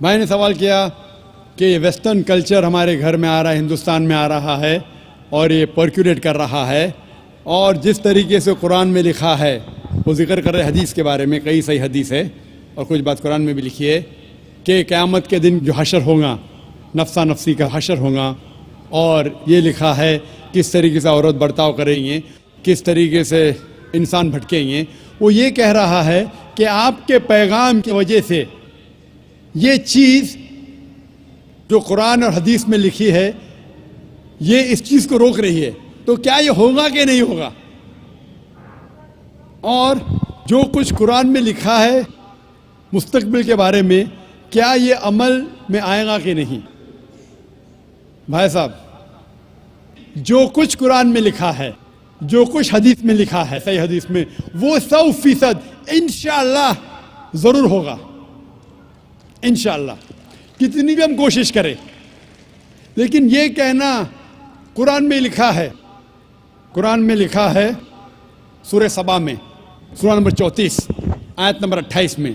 بھائی نے سوال کیا کہ یہ ویسٹرن کلچر ہمارے گھر میں آ رہا ہے، ہندوستان میں آ رہا ہے اور یہ پرکولیٹ کر رہا ہے، اور جس طریقے سے قرآن میں لکھا ہے وہ ذکر کر رہے حدیث کے بارے میں، کئی صحیح حدیث ہے اور کچھ بات قرآن میں بھی لکھی ہے کہ قیامت کے دن جو حشر ہوگا نفسا نفسی کا حشر ہوگا، اور یہ لکھا ہے کس طریقے سے عورت برتاؤ کریں گے، کس طریقے سے انسان بھٹکیں گے۔ وہ یہ کہہ رہا ہے کہ آپ کے پیغام کی وجہ سے یہ چیز جو قرآن اور حدیث میں لکھی ہے یہ اس چیز کو روک رہی ہے، تو کیا یہ ہوگا کہ نہیں ہوگا؟ اور جو کچھ قرآن میں لکھا ہے مستقبل کے بارے میں، کیا یہ عمل میں آئے گا کہ نہیں؟ بھائی صاحب، جو کچھ قرآن میں لکھا ہے، جو کچھ حدیث میں لکھا ہے صحیح حدیث میں، وہ 100% انشاءاللہ ضرور ہوگا، انشاءاللہ، کتنی بھی ہم کوشش کریں۔ لیکن یہ کہنا قرآن میں لکھا ہے، قرآن میں لکھا ہے سورہ سبا میں، سورہ نمبر 34 آیت نمبر 28 میں،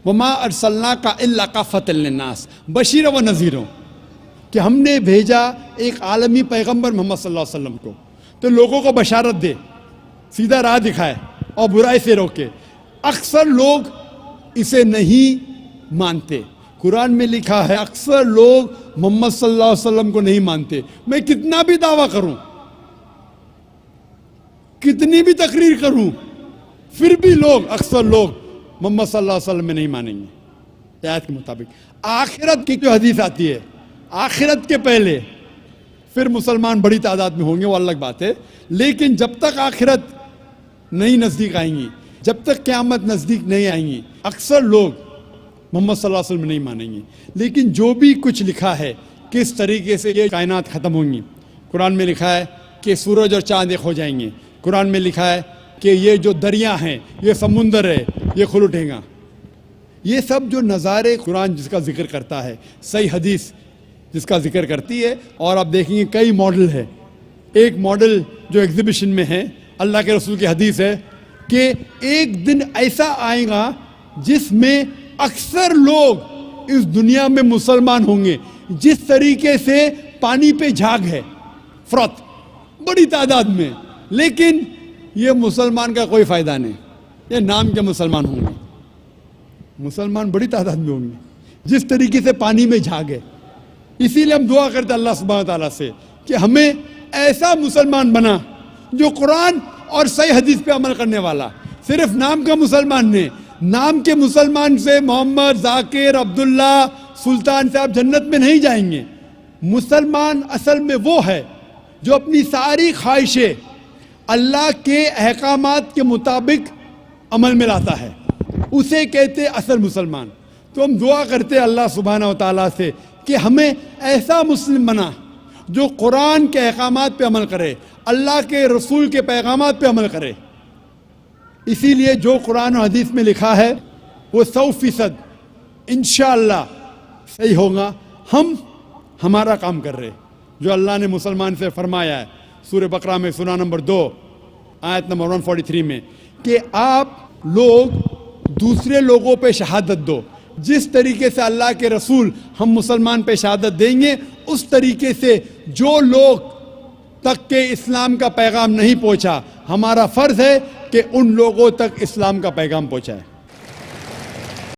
وَمَا أَرْسَلْنَاكَ إِلَّا كَافَّةً لِلنَّاسِ بَشِيرًا وَنَذِيرًا، کہ ہم نے بھیجا ایک عالمی پیغمبر محمد صلی اللہ علیہ وسلم کو تو لوگوں کو بشارت دے، سیدھا راہ دکھائے اور برائی سے روکے۔ اکثر لوگ اسے نہیں مانتے۔ قرآن میں لکھا ہے اکثر لوگ محمد صلی اللہ علیہ وسلم کو نہیں مانتے۔ میں کتنا بھی دعویٰ کروں، کتنی بھی تقریر کروں، پھر بھی اکثر لوگ محمد صلی اللہ علیہ وسلم میں نہیں مانیں گے آیت کے مطابق۔ آخرت کی جو حدیث آتی ہے، آخرت کے پہلے پھر مسلمان بڑی تعداد میں ہوں گے، وہ الگ بات ہے، لیکن جب تک آخرت نہیں نزدیک آئیں گی، جب تک قیامت نزدیک نہیں آئیں گی، اکثر لوگ محمد صلی اللہ علیہ وسلم نہیں مانیں گے۔ لیکن جو بھی کچھ لکھا ہے کس طریقے سے یہ کائنات ختم ہوں گی، قرآن میں لکھا ہے کہ سورج اور چاند ایک ہو جائیں گے، قرآن میں لکھا ہے کہ یہ جو دریا ہیں، یہ سمندر ہے، یہ کھل اٹھے گا۔ یہ سب جو نظارے قرآن جس کا ذکر کرتا ہے، صحیح حدیث جس کا ذکر کرتی ہے، اور آپ دیکھیں گے کئی ماڈل ہے۔ ایک ماڈل جو ایگزیبیشن میں ہے، اللہ کے رسول کی حدیث ہے کہ ایک دن ایسا آئے گا جس میں اکثر لوگ اس دنیا میں مسلمان ہوں گے، جس طریقے سے پانی پہ جھاگ ہے، فرات بڑی تعداد میں، لیکن یہ مسلمان کا کوئی فائدہ نہیں، یہ نام کے مسلمان ہوں گے۔ مسلمان بڑی تعداد میں ہوں گے جس طریقے سے پانی میں جھاگ ہے۔ اسی لیے ہم دعا کرتے اللہ سبحانہ تعالیٰ سے کہ ہمیں ایسا مسلمان بنا جو قرآن اور صحیح حدیث پہ عمل کرنے والا، صرف نام کا مسلمان نہیں۔ نام کے مسلمان سے محمد، ذاکر، عبداللہ، سلطان سے آپ جنت میں نہیں جائیں گے۔ مسلمان اصل میں وہ ہے جو اپنی ساری خواہشیں اللہ کے احکامات کے مطابق عمل میں لاتا ہے، اسے کہتے اصل مسلمان۔ تو ہم دعا کرتے اللہ سبحانہ و تعالیٰ سے کہ ہمیں ایسا مسلم بنا جو قرآن کے احکامات پہ عمل کرے، اللہ کے رسول کے پیغامات پہ عمل کرے۔ اسی لیے جو قرآن و حدیث میں لکھا ہے وہ 100% انشاءاللہ صحیح ہوگا۔ ہم ہمارا کام کر رہے جو اللہ نے مسلمان سے فرمایا ہے سورہ بقرہ میں، سورہ نمبر 2 آیت نمبر 143 میں، کہ آپ لوگ دوسرے لوگوں پہ شہادت دو۔ جس طریقے سے اللہ کے رسول ہم مسلمان پہ شہادت دیں گے، اس طریقے سے جو لوگ تک کہ اسلام کا پیغام نہیں پہنچا، ہمارا فرض ہے کہ ان لوگوں تک اسلام کا پیغام پہنچائے۔